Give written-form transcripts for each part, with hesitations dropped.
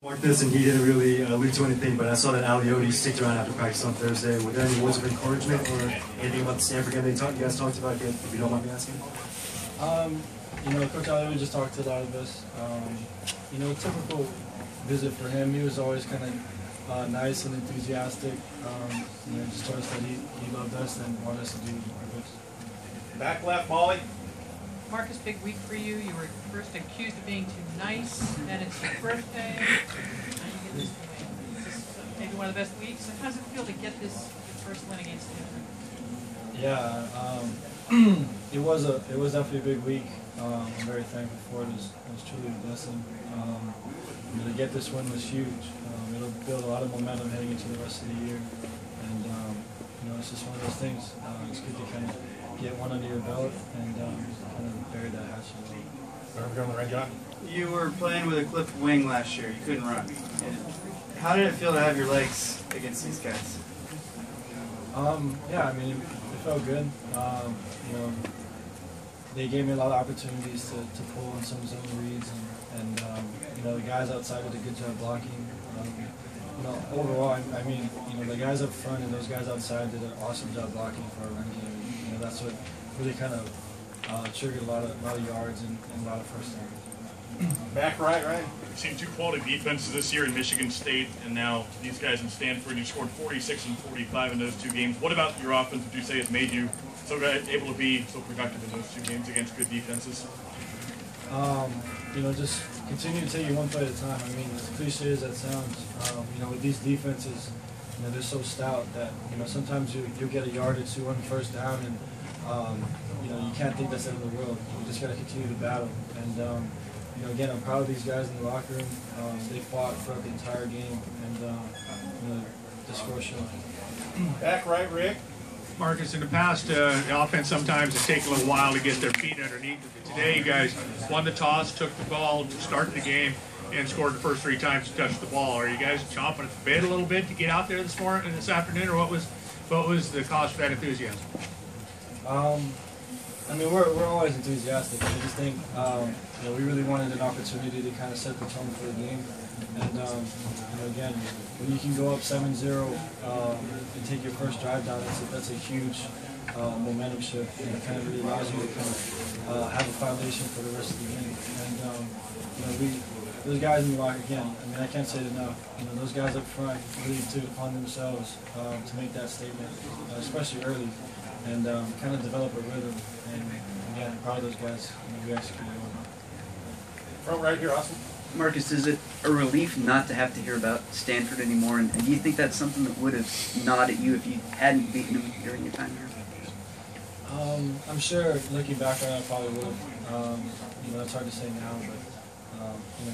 Marcus, and he didn't really allude to anything, but I saw that Alioti sticked around after practice on Thursday. Were there any words of encouragement or anything about the Stanford game that you guys talked about, if you don't mind me asking? Coach Alioti just talked to a lot of us. Typical visit for him. He was always kind of nice and enthusiastic. Just told us that he loved us and wanted us to do our best. Back left, Molly. Marcus, big week for you. You were first accused of being too nice, then it's your birthday. Now you get this win. Is this maybe one of the best weeks? How does it feel to get this first win against Stanford? Yeah, it was definitely a big week. I'm very thankful for it. It was truly a blessing. To get this win was huge. It'll build a lot of momentum heading into the rest of the year, and it's just one of those things. It's good to kind of get one under your belt and kind of bury that hatchet. On the red guy. You were playing with a clipped wing last year. You couldn't run. How did it feel to have your legs against these guys? It felt good. They gave me a lot of opportunities to pull on some zone reads, and the guys outside did a good job blocking. Overall, the guys up front and those guys outside did an awesome job blocking for our run game. That's what really kind of triggered a lot of yards and a lot of first downs. Back right. You've seen two quality defenses this year in Michigan State and now these guys in Stanford. You scored 46 and 45 in those two games. What about your offense would you say has made you so able to be so productive in those two games against good defenses? Just continue to take it one play at a time. As cliche as that sounds, with these defenses, they're so stout that sometimes you'll get a yard or two on first down, and you can't think that's the end of the world. You just got to continue to battle. And again, I'm proud of these guys in the locker room. They fought throughout the entire game, and the score showed. Back right, Rick. Marcus, in the past, the offense sometimes it takes a little while to get their feet underneath it. Today, you guys won the toss, took the ball, started the game, and scored the first 3 times to touch the ball. Are you guys chomping at the bit a little bit to get out there this afternoon, or what was the cause for that enthusiasm? We're always enthusiastic. I just think we really wanted an opportunity to kind of set the tone for the game. And again, when you can go up 7-0 and take your first drive down, that's a huge momentum shift, and it kind of really allows you to kind of have a foundation for the rest of the game. And those guys in the locker, again, I can't say it enough. Those guys up front really took it upon themselves to make that statement, especially early, and kind of develop a rhythm. And again, I'm proud of those guys. We executed on that. Front right here, Austin. Marcus, is it a relief not to have to hear about Stanford anymore? And do you think that's something that would have gnawed at you if you hadn't beaten them during your time here? I'm sure, looking back on it, I probably would have. It's hard to say now, but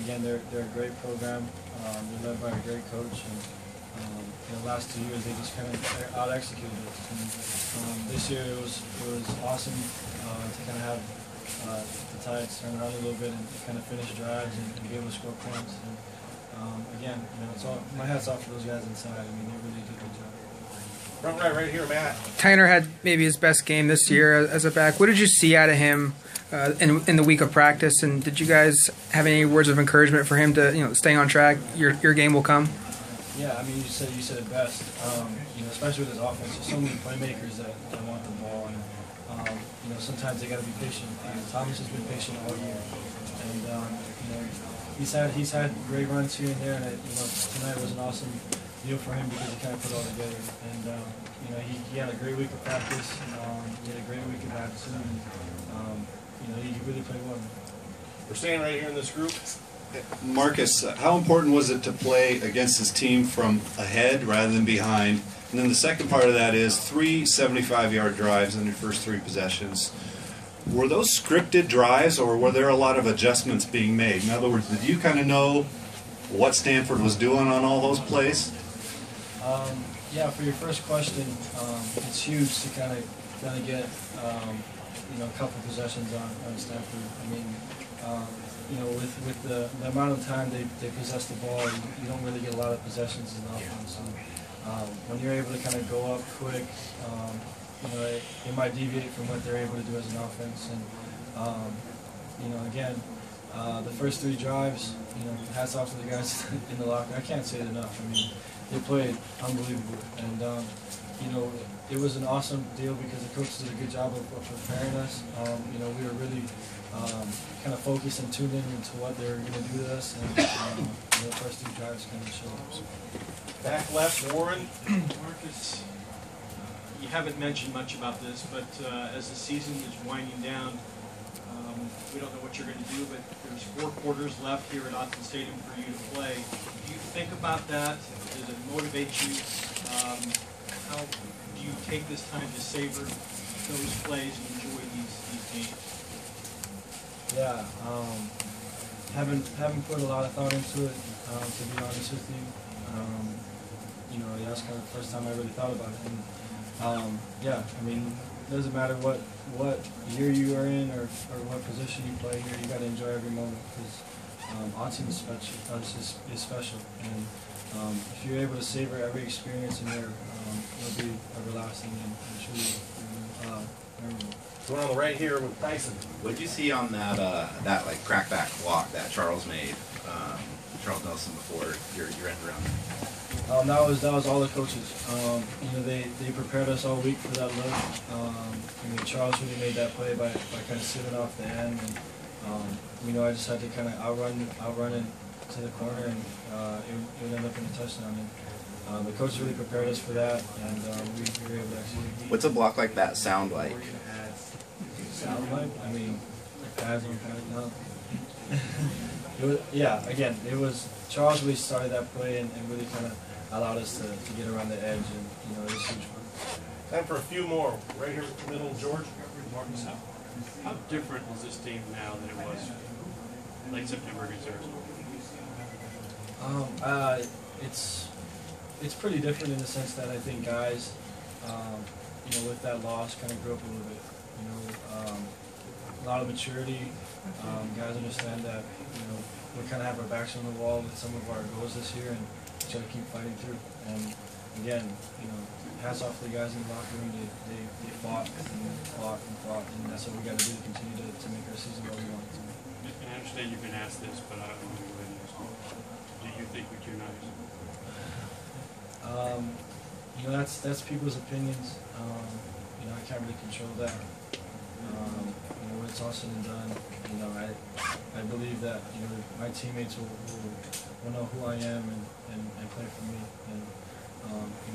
again, they're a great program. They're led by a great coach, and the last 2 years they just kind of out-executed it. And this year it was awesome to kind of have the Tides turn around a little bit and kind of finish drives and be able to score points. And again, it's all, my hat's off for those guys inside. They really did a good job. Front right here, Matt. Tyner had maybe his best game this year as a back. What did you see out of him in the week of practice? And did you guys have any words of encouragement for him to stay on track? Your game will come. Yeah, you said it best. Especially with his offense, there's so many playmakers that want the ball, and sometimes they got to be patient. Thomas has been patient all year, and he's had great runs here and there. And tonight was an awesome deal for him because he kind of put it all together. And he had a great week of practice. He had a great week of action, and he really played well. We're staying right here in this group. Marcus, how important was it to play against his team from ahead rather than behind? And then the second part of that is 3 75-yard drives on your first 3 possessions. Were those scripted drives, or were there a lot of adjustments being made? In other words, did you kind of know what Stanford was doing on all those plays? Yeah, for your first question, it's huge to kind of get a couple possessions on Stanford. With the amount of time they possess the ball, you don't really get a lot of possessions in offense. And when you're able to kind of go up quick, it might deviate from what they're able to do as an offense. And again, the first 3 drives, hats off to the guys in the locker. I can't say it enough. I mean, they played unbelievable, and it was an awesome deal because the coach did a good job of preparing us. We were really kind of focused and tuned in into what they were going to do to us, and the first 2 drives kind of showed up. Back left, Warren. Marcus, you haven't mentioned much about this, but as the season is winding down, we don't know what you're going to do, but there's 4 quarters left here at Autzen Stadium for you to play. Do you think about that? Does it motivate you? How do you take this time to savor those plays and enjoy these games? Yeah, haven't put a lot of thought into it, to be honest with you. That's kind of the first time I really thought about it. And yeah, I mean, it doesn't matter what year you are in or what position you play here. You got to enjoy every moment because Autzen is special. And if you're able to savor every experience in there, it'll be everlasting and truly memorable. Going on the right here with Tyson. What did you see on that like crackback block that Charles made, Charles Nelson, before your end around? That was all the coaches. They prepared us all week for that look. Charles really made that play by kind of sitting off the end, and I just had to kind of outrun it to the corner, and it would end up in a touchdown. And the coach really prepared us for that, and we were able to execute. What's a block like that sound like? Sound like? I mean, pads on pads. No. Again, it was Charles really started that play and really kind of allowed us to get around the edge, and it was huge fun. Time for a few more. Right here in the middle, George. Marcus, how different is this team now than it was late September against Arizona? It's pretty different in the sense that I think guys, with that loss, kind of grew up a little bit. A lot of maturity. Guys understand that we kind of have our backs on the wall with some of our goals this year, and try to keep fighting through. And again, hats off to the guys in the locker room. They fought and fought and fought, and that's what we got to do to continue to make our season what we want it to be. And I understand you've been asked this, but I don't want to go ahead and ask you. Do you think we're too nice? That's people's opinions. I can't really control that. When it's all said and done, I believe that my teammates will know who I am and play for me, and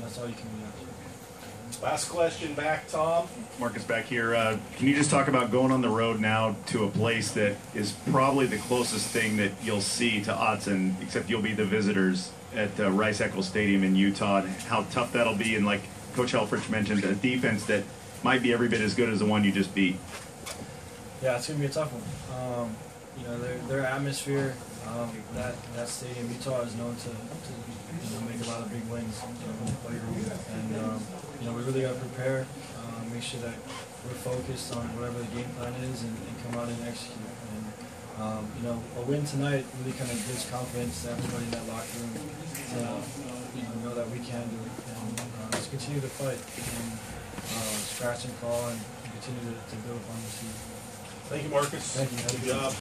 that's all you can really ask. Last question back, Tom. Marcus back here. Can you just talk about going on the road now to a place that is probably the closest thing that you'll see to Autzen, except you'll be the visitors at Rice-Eccles Stadium in Utah, and how tough that'll be, and like Coach Helfrich mentioned, a defense that might be every bit as good as the one you just beat. Yeah, it's going to be a tough one. Their atmosphere, that stadium, Utah is known to make a lot of big wins and we really got to prepare, make sure that we're focused on whatever the game plan is and come out and execute. And a win tonight really kind of gives confidence to everybody in that locker room to know that we can do it, and just continue to fight and scratch and claw and continue to build upon the season. Thank you, Marcus. Thank you. Good job.